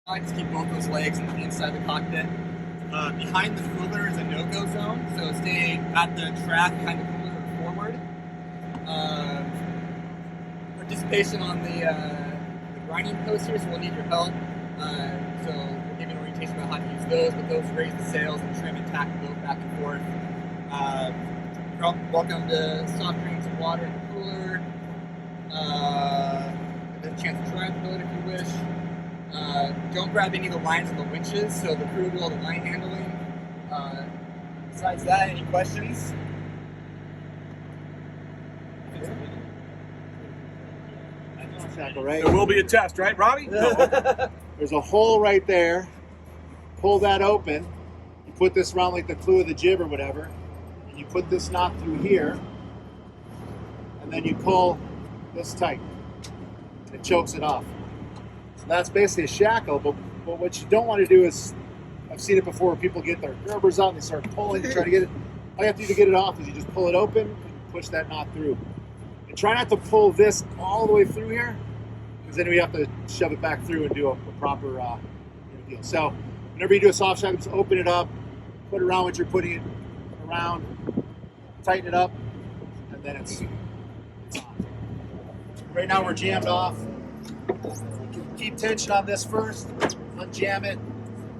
I just keep both those legs inside the cockpit. Behind the cooler is a no-go zone, so stay at the track behind the cooler or forward. Participation on the grinding posts here, so we'll need your help. So we'll give you an orientation about how to use those, but those raise the sails and trim and tack the boat back and forth. Welcome to soft drinks and water in the cooler. There's a chance to try the boat if you wish. Don't grab any of the lines on the winches, so the crew will do all the line handling. Besides that, any questions? Right? There will be a test, right, Robbie? No. There's a hole right there. Pull that open. You put this around like the clew of the jib or whatever, and you put this knot through here, and then you pull this tight. It chokes it off. So that's basically a shackle, but what you don't want to do is, I've seen it before, people get their rubbers out and they start pulling to try to get it. All you have to do to get it off is you just pull it open and push that knot through. And try not to pull this all the way through here, because then we have to shove it back through and do a proper deal. So whenever you do a soft shackle, just open it up, put it around what you're putting it around, tighten it up, and then it's on. Right now we're jammed off. Keep tension on this first, unjam it,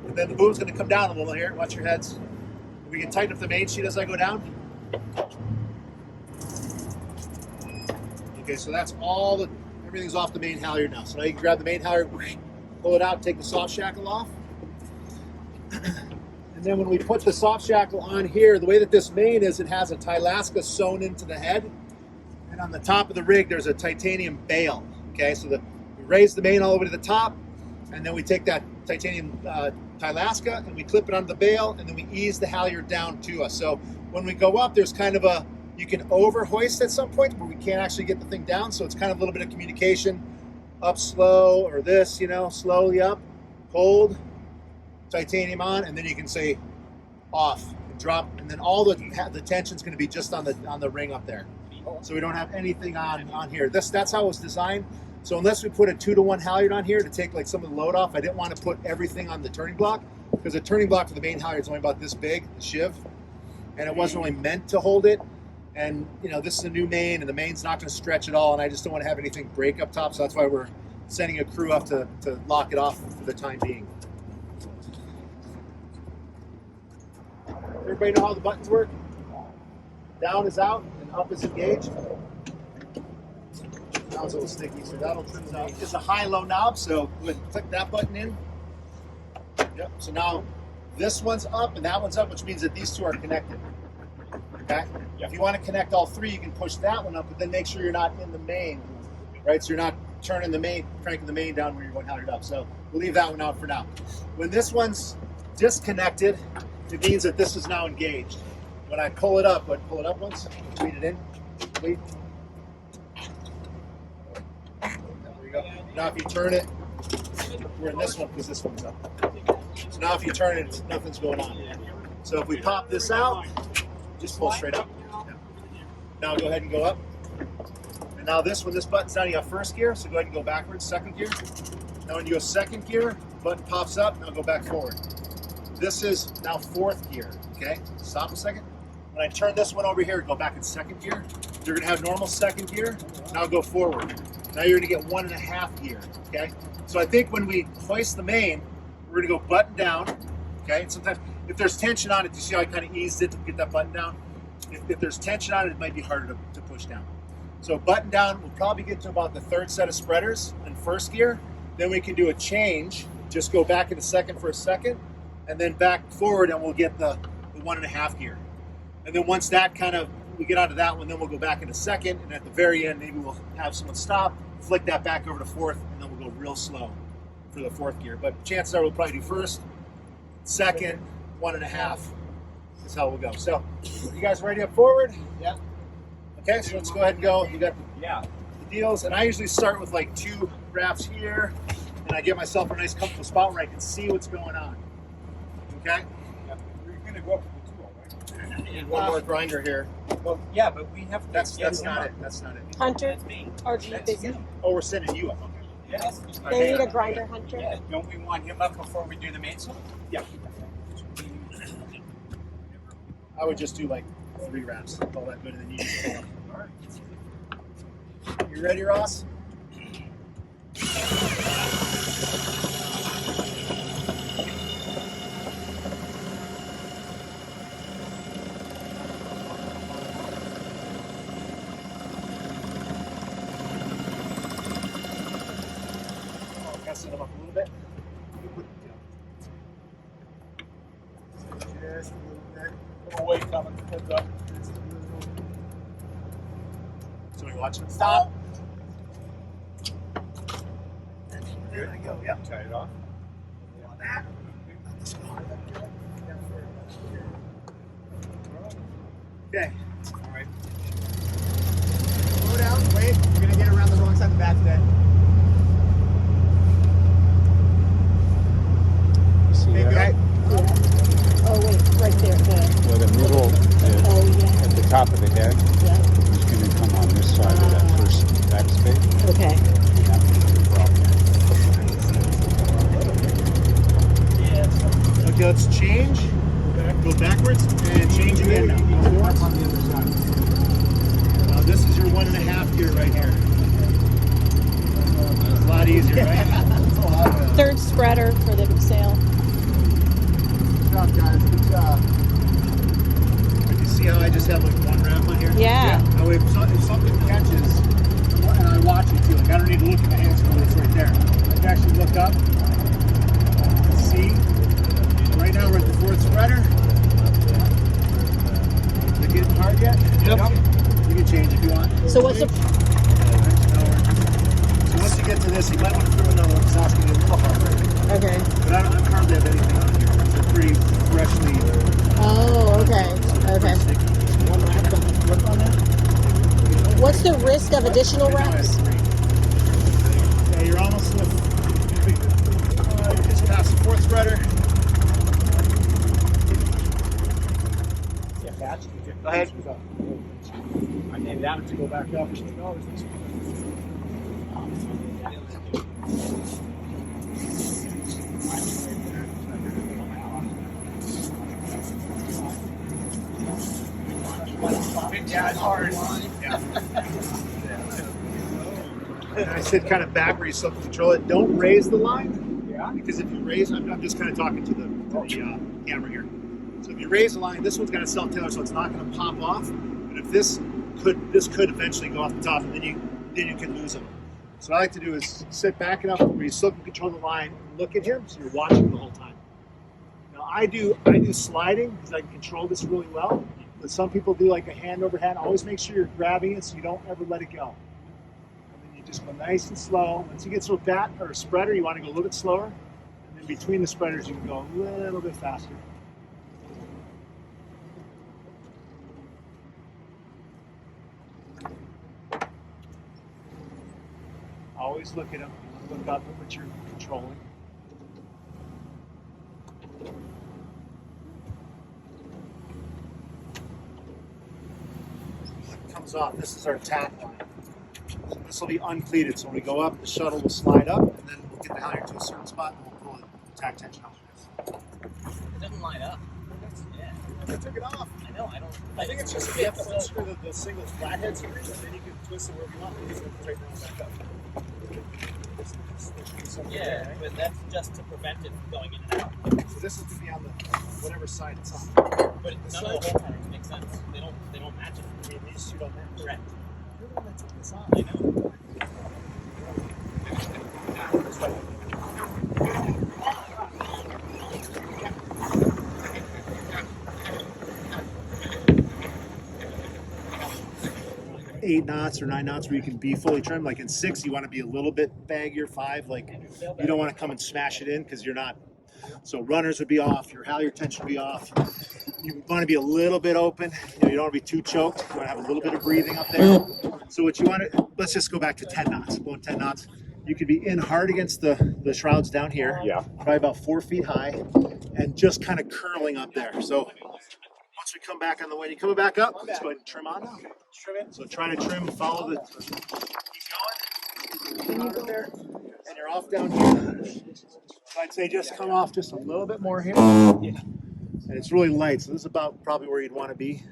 and then the boom's going to come down a little here. Watch your heads. We can tighten up the main sheet as I go down. Okay, so that's all everything's off the main halyard now. So now you can grab the main halyard, pull it out, take the soft shackle off. And then when we put the soft shackle on here, the way that this main is, it has a Tylaska sewn into the head. And on the top of the rig, there's a titanium bail. Okay, so we raise the main all the way to the top, and then we take that titanium Tylaska and we clip it onto the bail, and then we ease the halyard down to us. So when we go up, there's kind of you can over hoist at some point, but we can't actually get the thing down. So it's kind of a little bit of communication, up slow, or this, slowly up, hold, titanium on, and then you can say off, and drop, and then all the tension's going to be just on the ring up there. So we don't have anything on here. That's how it was designed. So unless we put a 2-to-1 halyard on here to take like some of the load off, I didn't want to put everything on the turning block, because the turning block for the main halyard is only about this big, the shiv, and it wasn't really meant to hold it. And this is a new main, and the main's not going to stretch at all, and I just don't want to have anything break up top, so that's why we're sending a crew up to lock it off for the time being. Everybody know how the buttons work? Down is out, and up is engaged. Now it's a little sticky, so that'll trim it out. It's a high-low knob, so go ahead and click that button in. Yep, so now this one's up and that one's up, which means that these two are connected. Okay? If you want to connect all three, you can push that one up, but then make sure you're not in the main, right? So you're not cranking the main down where you're going halyard up. So we'll leave that one out for now. When this one's disconnected, it means that this is now engaged. When I pull it up, pull it up once, tweet it in, tweet. There we go. Now if you turn it, we're in this one because this one's up. So now if you turn it, nothing's going on. So if we pop this out, just pull straight up. Yeah. Now go ahead and go up. And now this button's down, you got first gear, so go ahead and go backwards, second gear. Now when you go second gear, button pops up, now go back forward. This is now fourth gear, okay? Stop a second. When I turn this one over here, go back in second gear. You're gonna have normal second gear, now go forward. Now you're gonna get 1.5 gear, okay? So I think when we hoist the main, we're gonna go button down, okay? And sometimes, if there's tension on it, you see how I kind of eased it to get that button down? If there's tension on it, it might be harder to push down. So button down, we'll probably get to about the third set of spreaders in first gear. Then we can do a change, just go back into second for a second, and then back forward, and we'll get the 1.5 gear. And then once that we get onto that one, then we'll go back into second, and at the very end, maybe we'll have someone stop, flick that back over to fourth, and then we'll go real slow for the fourth gear. But chances are we'll probably do first, second, 1.5 is how we'll go. So, you guys ready up forward? Yeah. Okay, so let's go ahead and go. You got the deals, and I usually start with like 2 wraps here, and I get myself a nice comfortable spot where I can see what's going on. Okay? Yeah. We're going to go up to the 2, all right? And one more grinder here. Well, yeah, but we have to. That's not it. That's not it. Hunter, are you busy? Oh, we're sending you up. Yes. They need a grinder hunter. Yeah. Don't we want him up before we do the mainsail? Yeah. I would just do like 3 wraps. All that good, and then you just pull up. All right. You ready, Ross? Set them up a little bit. Just a little bit. Little weight coming. Heads up. So we watch it. Stop. There you go. Yeah. Tie it off. Okay. All right. Slow down. Wait. You're gonna get around the wrong side of the back today. That? Oh wait, right there. Where the middle is Oh yeah. at the top of the head. Yeah. It's going to come on this side of that first backspace. Okay. That was the problem. Okay, let's change. Go backwards and change again now. Go forward. On the other side. Now this is your 1.5 gear right here. It's a lot easier, right? It's a lot better. Third spreader for the sail. Good job, guys. Good job. You see how I just have like 1 wrap on here? Yeah. Now if something catches, and I watch it too, like I don't need to look at the hands when it's right there. I can actually look up, see. Right now we're at the 4th spreader. Is it getting hard yet? Yep. You can change if you want. So what's the? So once you get to this, you might want to throw another one because that's going to be a little harder. Okay. But I don't hardly have anything on here. It's pretty freshly. Oh, okay. Okay. One wrap on, work on that. What's the risk of additional wraps? Yeah, you're almost to the. Just past the 4th spreader. Yeah, catch. Go ahead. I named that to go back up. Yeah, it's hard. Yeah. And I said kind of back where you still control it. Don't raise the line. Yeah. Because if you raise, I'm just kind of talking to the camera here. So if you raise the line, this one's got a self-tailor, so it's not going to pop off. But if this could eventually go off the top, and then you can lose them. So what I like to do is sit back enough where you still can control the line, and look at him, so you're watching the whole time. Now I do sliding because I can control this really well. But some people do like a hand over hand. Always make sure you're grabbing it so you don't ever let it go. And then you just go nice and slow. Once you get to a bat or a spreader, you want to go a little bit slower. And then between the spreaders, you can go a little bit faster. Always look at them. Look up at what you're controlling. Comes off. This is our tack line. So this will be uncleated. So when we go up, the shuttle will slide up, and then we'll get the halyard to a certain spot, and we'll pull the tack tension off. It doesn't line up. Yeah. I took it off. I know. I don't. I think it's just you have to unscrew the single flathead series, and then you can twist it wherever you want. And you can tighten it back up. Yeah, but that's just to prevent it from going in and out. So this is to be on the whatever side it's on. But none of the hole patterns make sense. They don't match it. I mean, these two don't match. Correct. You're the one that took this off. I know. 8 knots or 9 knots where you can be fully trimmed. Like in 6, you want to be a little bit baggier. 5, like you don't want to come and smash it in because you're not. So runners would be off. Your halyard tension would be off. You want to be a little bit open. You don't want to be too choked. You want to have a little bit of breathing up there. So what you want to, let's just go back to 10 knots. Going 10 knots. You could be in hard against the shrouds down here. Yeah. Probably about 4 feet high, and just kind of curling up there. So once we come back on the wind, you coming back up, let's go ahead and trim on now. So try to trim, follow the, keep going. Keep there. they're off down here. So I'd say just come off just a little bit more here. And it's really light, so this is about probably where you'd want to be.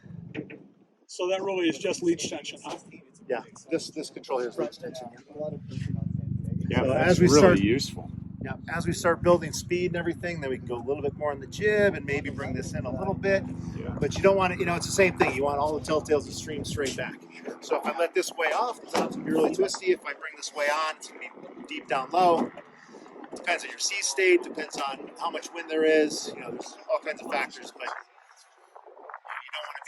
So that really is just leech tension, huh? Yeah, this control here is leech tension. Yeah, So that's as we really start- useful. Yeah, as we start building speed and everything, then we can go a little bit more on the jib and maybe bring this in a little bit. Yeah. But you don't want to, it's the same thing. You want all the telltales to stream straight back. So if I let this way off, the top's going to be really twisty. If I bring this way on, it's going to be deep down low. Depends on your sea state, depends on how much wind there is. There's all kinds of factors, but you don't want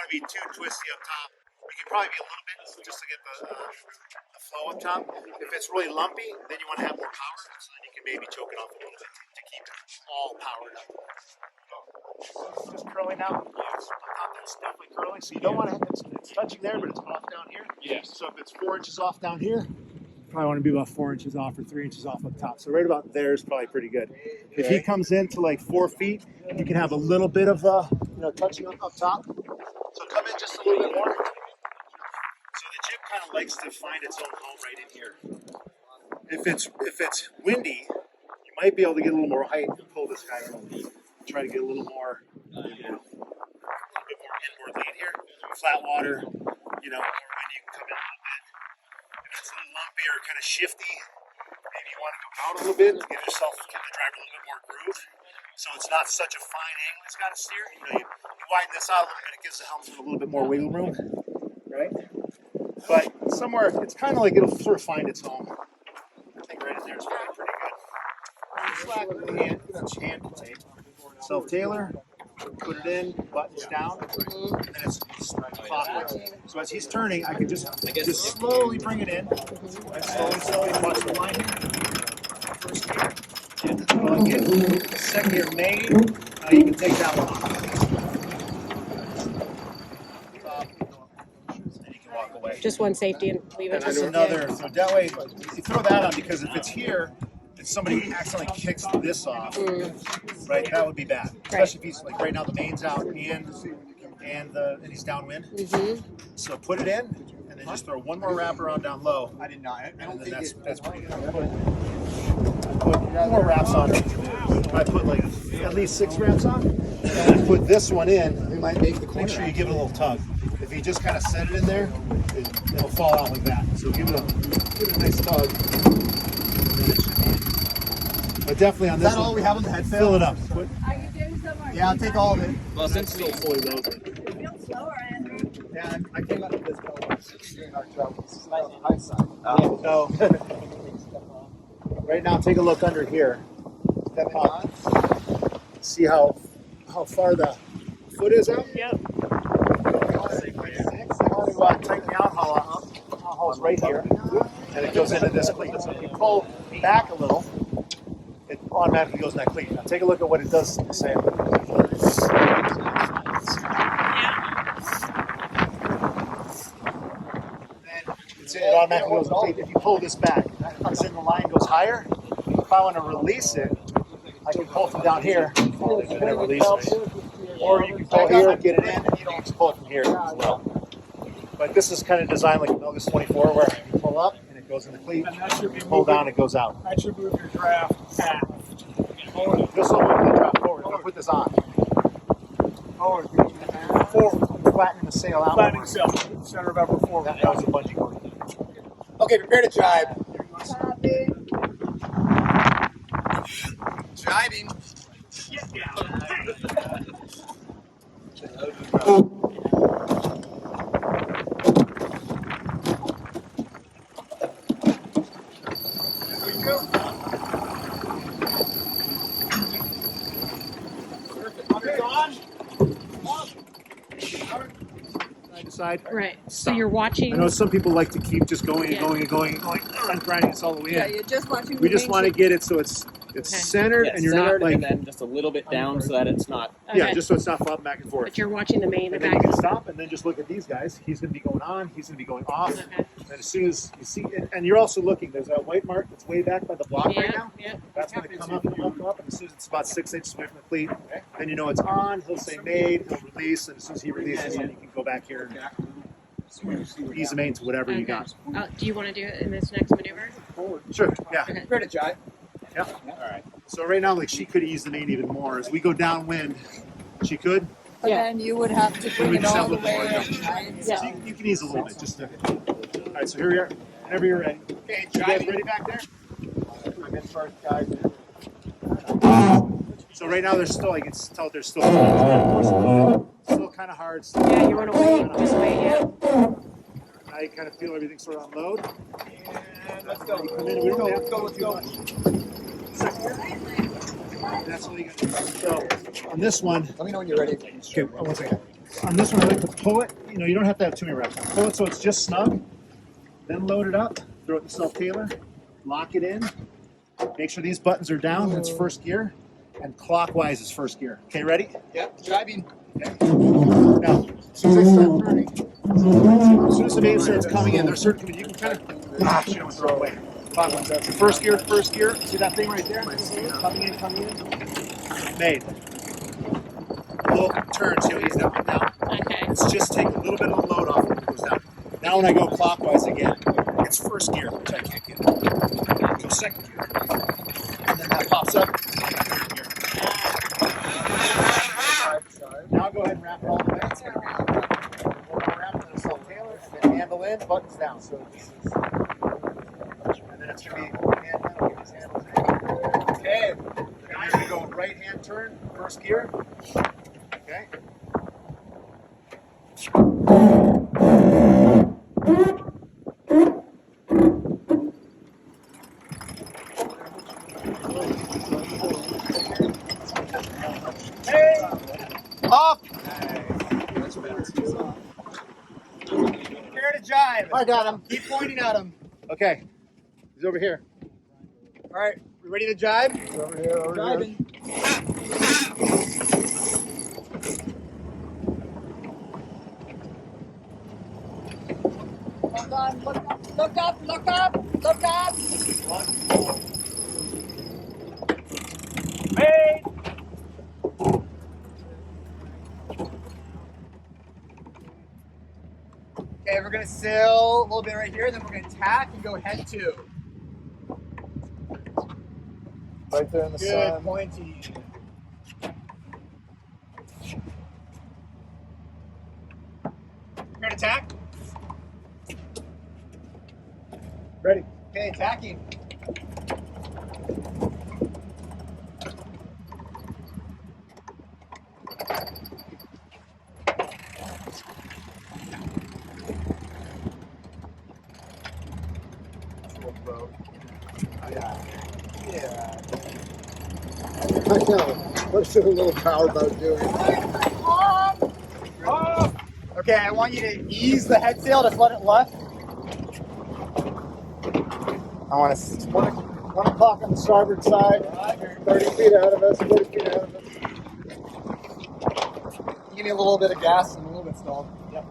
to be too twisty up top. You can probably be a little bit just to get the flow up top. If it's really lumpy, then you want to have more power, so then you can maybe choke it off a little bit to keep it all powered up. Just curling out. It's definitely curling, so you don't want to have it's touching there, but it's off down here. Yes. So if it's 4 inches off down here, you probably want to be about 4 inches off or 3 inches off up top. So right about there is probably pretty good. If he comes into like 4 feet, you can have a little bit of touching up top. So come in just a little bit more. So the jib kind of likes to find its own home right in here. If it's windy, you might be able to get a little more height and pull this guy in. Try to get a little more, a little bit more inboard lead here. Flat water, or when you can come in a little bit. If it's a little lumpy or kind of shifty, maybe you want to go out a little bit to give the driver a little bit more groove. So it's not such a fine angle it's got to steer. You widen this out a little bit, it gives the helmsman a little bit more wiggle room, right? But somewhere, it's kind of like it'll sort of find its home. I think right in there is probably pretty good. Slack with the hand, hand tape. Self-tailor, put it in, buttons down, and then it's clockwise. So as he's turning, I can just slowly bring it in. And slowly, watch the line here. First gear. Plug in. Second gear made. Now you can take that one off. And you can walk away. Just one safety and leave it. And there's another, so that way, you throw that on because if it's here, if somebody accidentally kicks this off, right, that would be bad. Especially if he's like right now the main's out and he's downwind. So put it in and then just throw one more wrapper on down low. I did not. And then that's pretty good. I put more wraps on. I put like at least 6 wraps on. And I put this one in. We might make the corner. Make sure you give it a little tug. If you just kind of set it in there, it'll fall out like that. So give it a nice tug. But definitely on this that all we have on the head fill it up. Yeah, I'll take all of it. Well, since Still fully loaded. It feels slower, Andrew. Yeah, I came out of this during our travels. High side. So right now, take a look under here. See how far the foot is out? Yep. Tighten the out hollow is right here, and it goes into this cleat. So if you pull back a little, it automatically goes in that cleat. Now take a look at what it does to the sail. It automatically goes in the cleat. If you pull this back, because then the line goes higher. If I want to release it, I can pull from down here and then release it. Or you can pull here, get it in, and you can just pull it from here as well. But this is kind of designed like an August 24 where you pull up and it goes in the cleat, And that should be pull moving, down, it goes out. that should move your draft aft. This will move the drop forward. I'll put this on. Forward. Flatten the sail out. Flattening sail. Center of effort forward. That was a bungee cord. Okay, prepare to jibe. jibing. Side. Right. So you're watching. I know some people like to keep just going and going and going and going and grinding this all the way in. You're just watching. We just want to get it so it's centered and you're not like and then just a little bit down so that it's not. yeah, just so it's not flopping back and forth. But you're watching the main And and then you back. can stop and then just look at these guys. He's going to be going on. He's going to be going off. Okay. And as soon as you see, and you're also looking. There's that white mark that's way back by the block right Yeah. now. Yeah. That's going to come up, and as soon as it's about 6 inches away from the cleat, then you know it's on. He'll say made. He'll release, and as soon as he releases, then you can go back here. And ease the main to whatever you Okay. got. Do you want to do it in this next maneuver? Sure, yeah. Okay. Ready, Jai. Yeah. All right. So right now, like she could ease the main even more. As we go downwind, she could. But Yeah. then you would have to bring we it just all have the a little way more, up, right? So Yeah. you can ease a little bit. Just to, all right. So here we are. Whenever you're ready. Okay, You Jai. guys ready back there? I'm in first, guys. So right now, there's still. I can tell there's still kind of hard. Still Yeah, you want to wait? Just wait, yeah. I kind of feel everything sort of on load. And let's go. You come in. We don't really have to go Let's too go. much. That's all you got to do. So on this one, Let me know when you're ready. okay, one second. On this one, I like to pull it. You know, you don't have to have too many reps. Pull it so it's just snug. Then load it up. Throw it in the self-tailor. Lock it in. Make sure these buttons are down. That's first gear. And clockwise is first gear. Okay, ready? Yep, driving. Now, as soon as I start turning, as soon as the main starts coming in, there's certain you can kind of throw it away. Clockwise. That's first gear, first gear. See that thing right there? Coming in, coming in. Made. Little turns, you'll ease that one down. Okay. It's just take a little bit of the load off when it goes down. Now when I go clockwise again, it's first gear, which I can't get. So second gear. And then that pops up. Third gear. Now go ahead and wrap it all the way. It's gonna be wrap it in a self-tailor and then handle in, buttons down. So this is, and then it's gonna be hand handle, get his handles in. Okay. Now you're gonna go right hand turn, first gear. Okay. Off. Prepare to jive. I got him. Keep pointing at him. Okay. He's over here. All right, we ready to jive? Over here, over here. Driving. Hold on, look up, look up, look up, look up. Made. Okay, we're gonna sail a little bit right here, then we're gonna tack and go head to. Right there in the Good, sun. pointy. Prepare to tack. Ready. Okay, tacking. I know. What's a little powerboat doing? Okay, I want you to ease the head sail, just let it left. I want to 1 o'clock on the starboard side. 30 feet ahead of us, 40 feet ahead of us. give me a little bit of gas and a little bit stalled. Yep.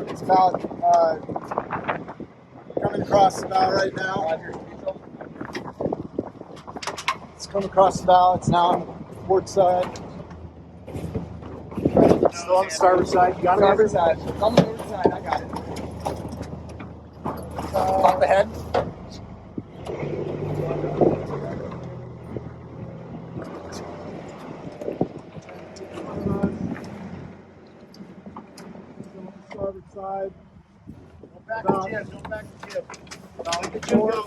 It's about coming across the bow right now. It's come across the bow. It's now on the port side. Still on the starboard side. You got it? Starboard side. On the starboard side, I got it. Pop the head. Starboard side. Go back to jib. Go back to jib. Let the jib go.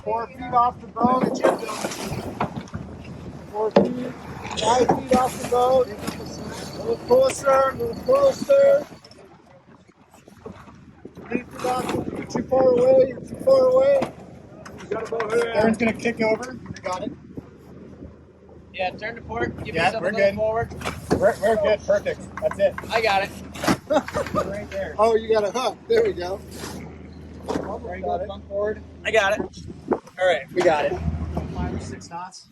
4 feet off the boat. Let the jib go. 4 feet. 5 feet off the boat. A little closer. A little closer. 3 feet off. You're too far away. You're too far away. You got a boat here. Aaron's gonna kick over. You got it. Yeah, turn to port. Give Yeah, yourself we're a little good. forward. We're good. Perfect. That's it. I got it. Right there. Oh, you got a hook. There we go. There you go. Bump forward. I got it. All right, we got it. 5 or 6 knots.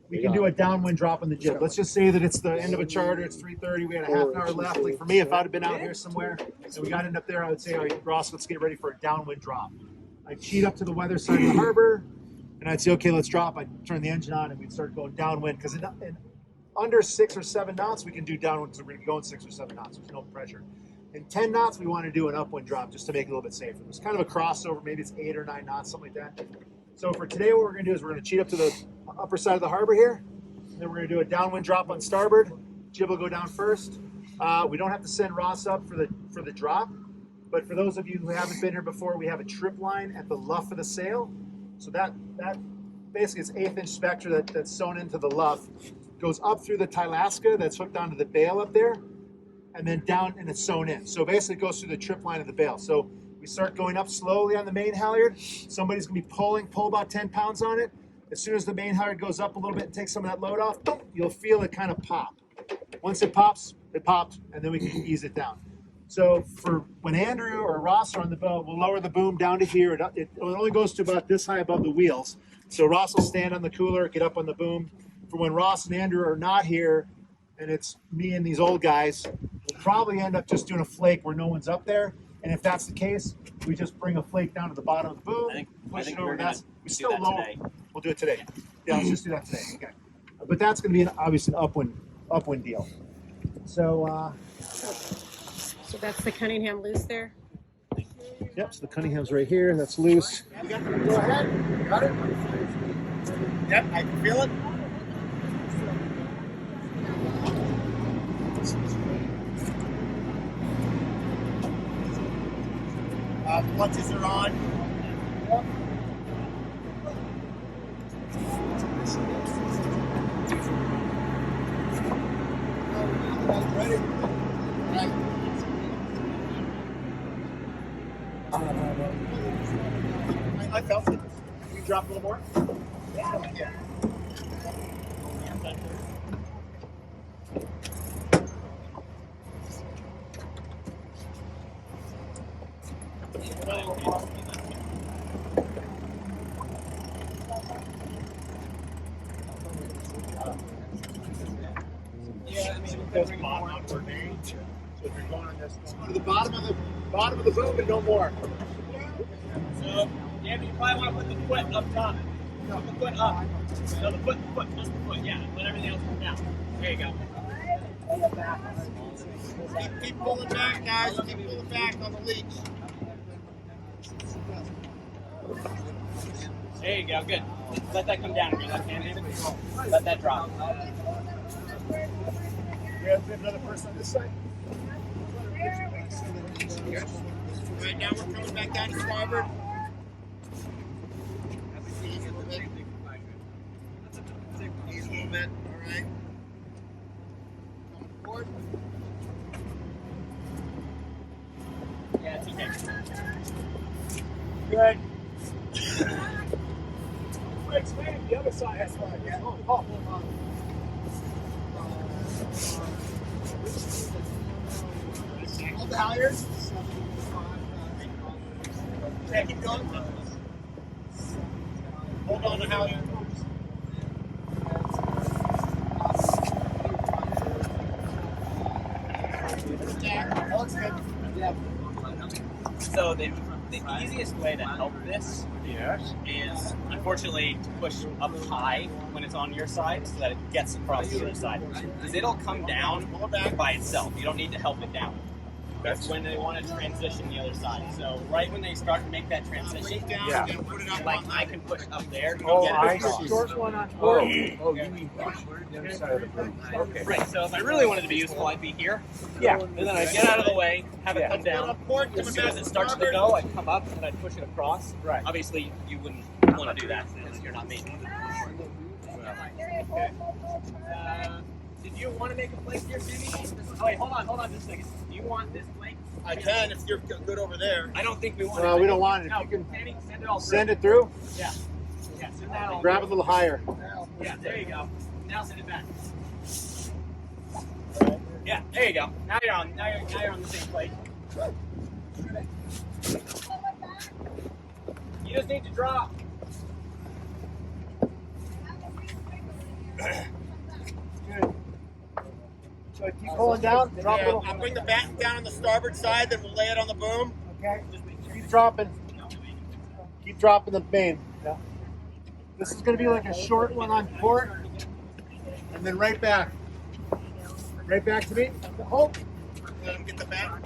We can do a downwind drop on the jib. Let's just say that it's the end of a charter. It's 3:30. We had a half an hour left. Like for me, if I'd have been out here somewhere and we got end up there, I would say, all right, Ross, let's get ready for a downwind drop. I'd cheat up to the weather side of the harbor, and I'd say, okay, let's drop. I'd turn the engine on, and we'd start going downwind. Because in under 6 or 7 knots, we can do downwind because we're going to be going 6 or 7 knots. There's no pressure. In 10 knots, we want to do an upwind drop just to make it a little bit safer. It's kind of a crossover, maybe it's 8 or 9 knots, something like that. So for today, what we're going to do is we're going to cheat up to the upper side of the harbor here. And then we're going to do a downwind drop on starboard. Jib will go down first. We don't have to send Ross up for the drop, but for those of you who haven't been here before, we have a trip line at the luff of the sail. So that basically is 1/8-inch spectra that's sewn into the luff, goes up through the Tylaska that's hooked onto the bail up there, and then down and it's sewn in. So basically it goes through the trip line of the bail. So we start going up slowly on the main halyard. Somebody's gonna be pull about 10 pounds on it. As soon as the main halyard goes up a little bit and takes some of that load off, boom, you'll feel it kind of pop. Once it pops, it popped, and then we can ease it down. So for when Andrew or Ross are on the boat, we'll lower the boom down to here. It only goes to about this high above the wheels. So Ross will stand on the cooler, get up on the boom. For when Ross and Andrew are not here, and it's me and these old guys, we'll probably end up just doing a flake where no one's up there. And if that's the case, we just bring a flake down to the bottom of the boom, push it over. We still lower. We'll do it today. Yeah, let's just do that today. Okay. But that's going to be obviously an upwind deal. So. So that's the Cunningham loose there. Yep. So the Cunningham's right here. That's loose. Go ahead. Got it? Yep, I can feel it. Clutches are on. Ready? Right. I felt it. You drop a little more? Yeah. Because bottom outward main. So if you're going on this, go to the bottom of the boom and no more. So, yeah, you probably want to put the foot up top. Put the foot up. No, the foot, just the foot, yeah. Let everything else come down. There you go. Keep pulling back, guys. Keep pulling back on the leech. There you go, good. Let that come down again. Let that drop. We have another person on this side. Right now we're coming back down to starboard. Easy movement, all right. Coming forward. Yeah, it's okay. Good. Expand the other side. That's right. Yeah. Oh. Hold the halyards. Okay, keep going. Hold on to halyard. So the easiest way to help this is, unfortunately, to push up high when it's on your side so that it gets across the other side. Because it'll come down by itself. You don't need to help it down. That's when they want to transition the other side. So right when they start to make that transition, like I can push up there to get it across. Short one on board. You mean push the other side of the boom. Okay. Right, so if I really wanted to be useful, I'd be here. Yeah. And then I'd get out of the way, have it come down. As soon as it starts to go, I'd come up and I'd push it across. Right. Obviously, you wouldn't want to do that because you're not me. Okay. Did you want to make a plate here, Jimmy? Oh, wait, hold on just a second. Do you want this plate? I can if you're good over there. I don't think we want it. No, we don't want it. No, You can Tammy, send it all through. send it through. Yeah. Yeah, send that all Grab it a little higher. Yeah, there you go. Now send it back. Yeah, there you go. Now you're on the same plate. You just need to drop. Good. So keep pulling down. Drop a little. I'll bring the batten down on the starboard side, then we'll lay it on the boom. Okay. Keep dropping. Keep dropping the main. Yeah. This is going to be like a short one on port, and then right back. Right back to me. Hold. Let him get the batten.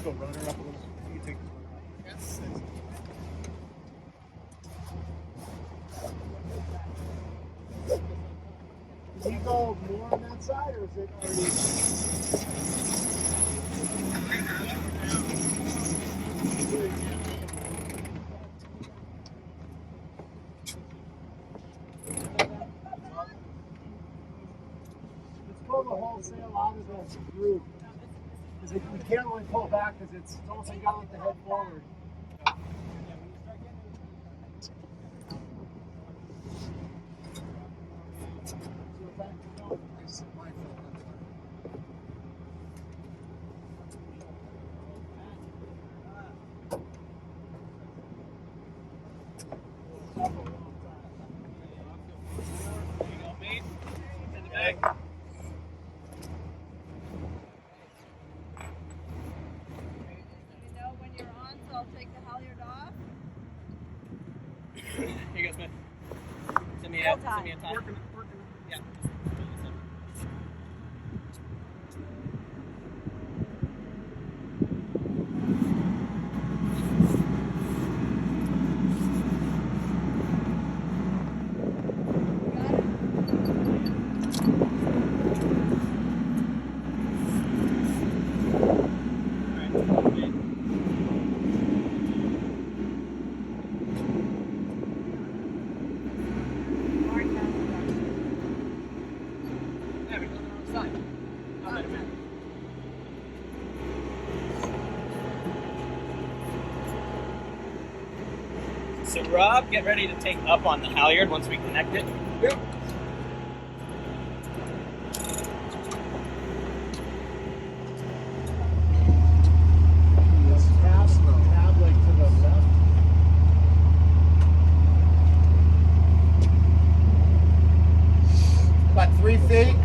go run her up a little. You can take this one out. Yes. Does he go more on that side, or is it already? Let's pull the wholesale out of the group. Because we can't really pull back because it's almost like you gotta let the head forward. You know when you're on, so I'll take the halyard off. Here you go, Smith. Send me Full a time. time. Yeah. There we go, on the side. Not bad, man. So Rob, get ready to take up on the halyard once we connect it. Yep. This tab like to the left. About 3 feet.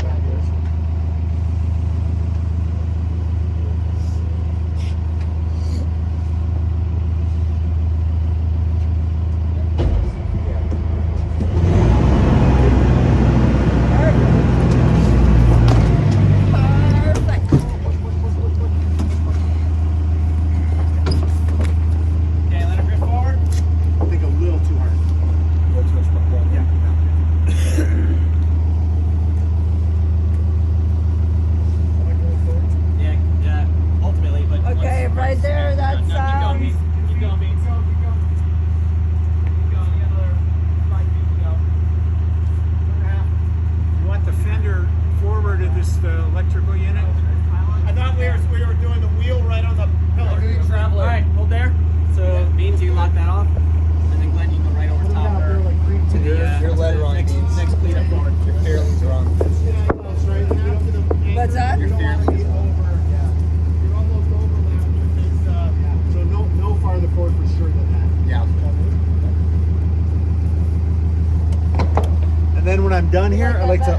Okay, let it drift forward. I think a little too hard. Yeah, yeah. Ultimately, but Okay, right there, that Keep going, sounds. Beans. Keep going, Beans. Keep going. You got another 5 feet to go. You want the fender forward of this electrical unit? I thought we were doing the wheel right on the pillar. All right, hold there. So Beans, you lock that off, and then Glenn, you go right over Put 'em top down there there like green to the Your letter on next, Beans. next cleat up forward. Your fairly's wrong. What's that? Your fairly's wrong. You're almost overlapped. So no farther forward for sure than that. Yeah. And then when I'm done here, I like to